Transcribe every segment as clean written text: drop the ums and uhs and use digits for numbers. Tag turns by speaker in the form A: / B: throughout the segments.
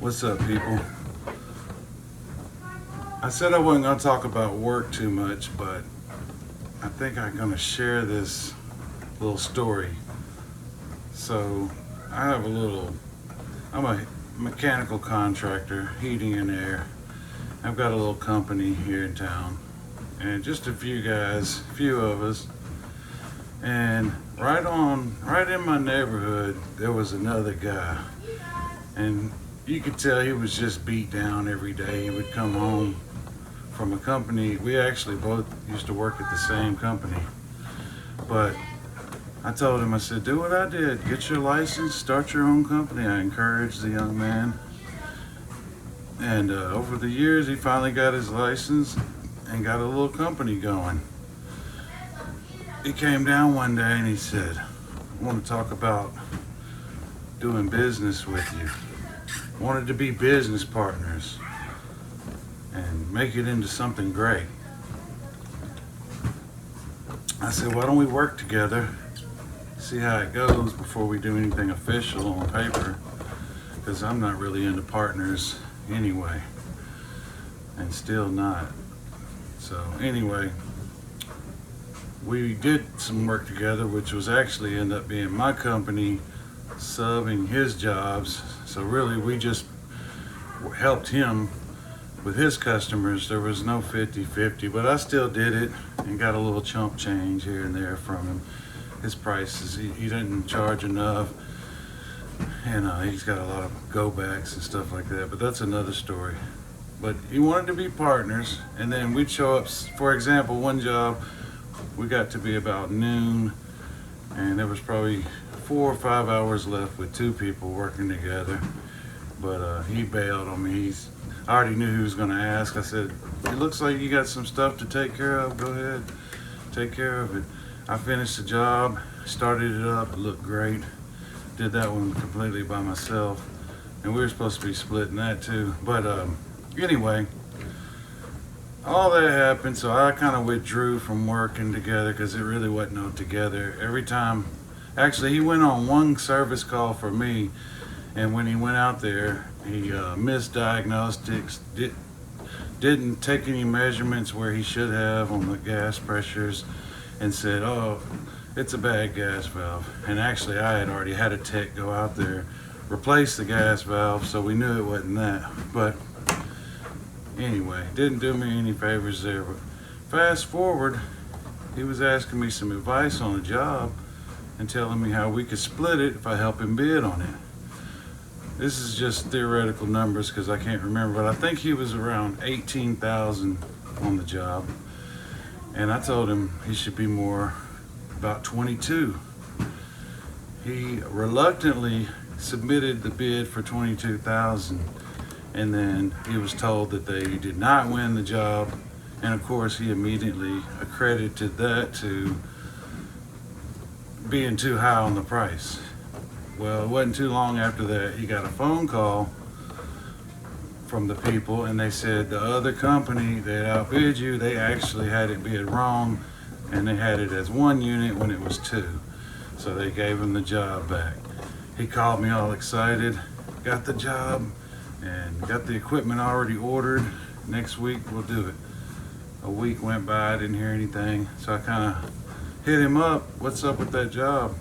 A: What's up, people? I said I wasn't going to talk about work too much, but I think I'm going to share this little story. So, I have I'm a mechanical contractor, heating and air. I've got a little company here in town, and just a few of us. And right in my neighborhood, there was another guy. And you could tell he was just beat down every day. He would come home from a company. We actually both used to work at the same company. But I told him, I said, do what I did. Get your license, start your own company. I encouraged the young man. And over the years, he finally got his license and got a little company going. He came down one day and he said, I want to talk about doing business with you. Wanted to be business partners and make it into something great. I said, why don't we work together, see how it goes before we do anything official on paper, because I'm not really into partners anyway, and still not. So anyway, we did some work together, which was actually end up being my company subbing his jobs. So really we just helped him with his customers. There was no 50-50, but I still did it and got a little chump change here and there from him. His prices, he didn't charge enough, and he's got a lot of go backs and stuff like that, but that's another story. But he wanted to be partners, and then we'd show up. For example, one job we got to be about noon, and there was probably 4 or 5 hours left with two people working together. But he bailed on me. I already knew he was going to ask. I said, it looks like you got some stuff to take care of. Go ahead, take care of it. I finished the job, started it up, it looked great. Did that one completely by myself, and we were supposed to be splitting that too. But anyway, all that happened, so I kind of withdrew from working together because it really wasn't no together. Every time, actually, he went on one service call for me, and when he went out there, he misdiagnosed, didn't take any measurements where he should have on the gas pressures, and said, oh, it's a bad gas valve. And actually, I had already had a tech go out there, replace the gas valve, so we knew it wasn't that. But anyway, didn't do me any favors there. But fast forward, he was asking me some advice on a job and telling me how we could split it if I help him bid on it. This is just theoretical numbers because I can't remember, but I think he was around 18,000 on the job. And I told him he should be more, about 22. He reluctantly submitted the bid for 22,000, and then he was told that they did not win the job, and of course he immediately accredited that to being too high on the price. Well, it wasn't too long after that he got a phone call from the people, and they said the other company that outbid you, they actually had it bid wrong, and they had it as one unit when it was two. So they gave him the job back. He called me all excited, got the job, and got the equipment already ordered. Next week we'll do it. A week went by, I didn't hear anything, so I kind of hit him up, what's up with that job?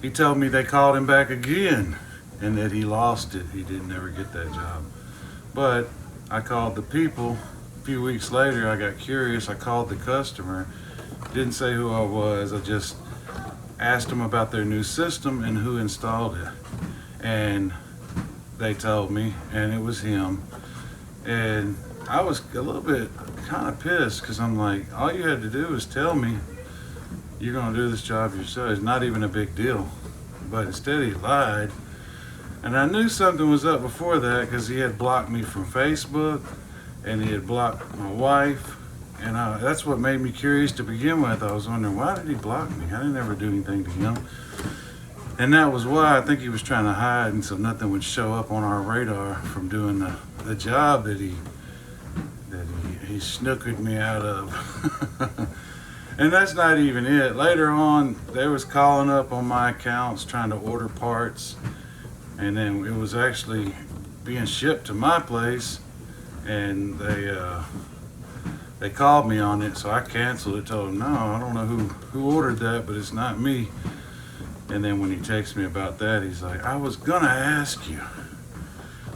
A: He told me they called him back again and that he lost it. He didn't ever get that job. But I called the people. A few weeks later, I got curious. I called the customer. Didn't say who I was. I just asked them about their new system and who installed it. And they told me, and it was him. And I was a little bit kind of pissed because I'm like, all you had to do was tell me you're going to do this job yourself. It's not even a big deal. But instead he lied. And I knew something was up before that because he had blocked me from Facebook and he had blocked my wife. And that's what made me curious to begin with. I was wondering, why did he block me? I didn't ever do anything to him. And that was why. I think he was trying to hide, and so nothing would show up on our radar from doing the job that he snookered me out of. And that's not even it. Later on, they was calling up on my accounts trying to order parts, and then it was actually being shipped to my place, and they called me on it, so I canceled it. Told them, no, I don't know who ordered that, but it's not me. And then when he texts me about that, he's like, I was gonna ask you.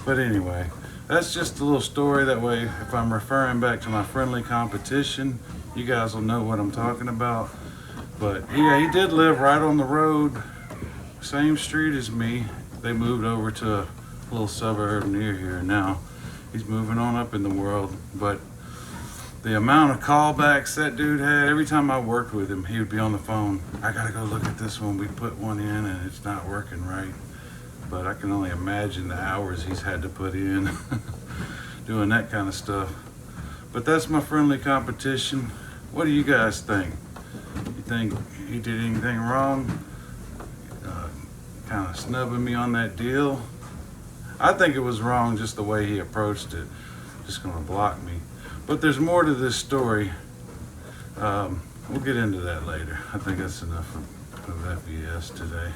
A: But anyway, that's just a little story. That way, if I'm referring back to my friendly competition, you guys will know what I'm talking about. But yeah, he did live right on the road, same street as me. They moved over to a little suburb near here now. He's moving on up in the world. But the amount of callbacks that dude had, every time I worked with him, he would be on the phone. I gotta go look at this one. We put one in and it's not working right. But I can only imagine the hours he's had to put in doing that kind of stuff. But that's my friendly competition. What do you guys think? You think he did anything wrong? Kind of snubbing me on that deal? I think it was wrong just the way he approached it. Just gonna block me. But there's more to this story. We'll get into that later. I think that's enough of FBS today.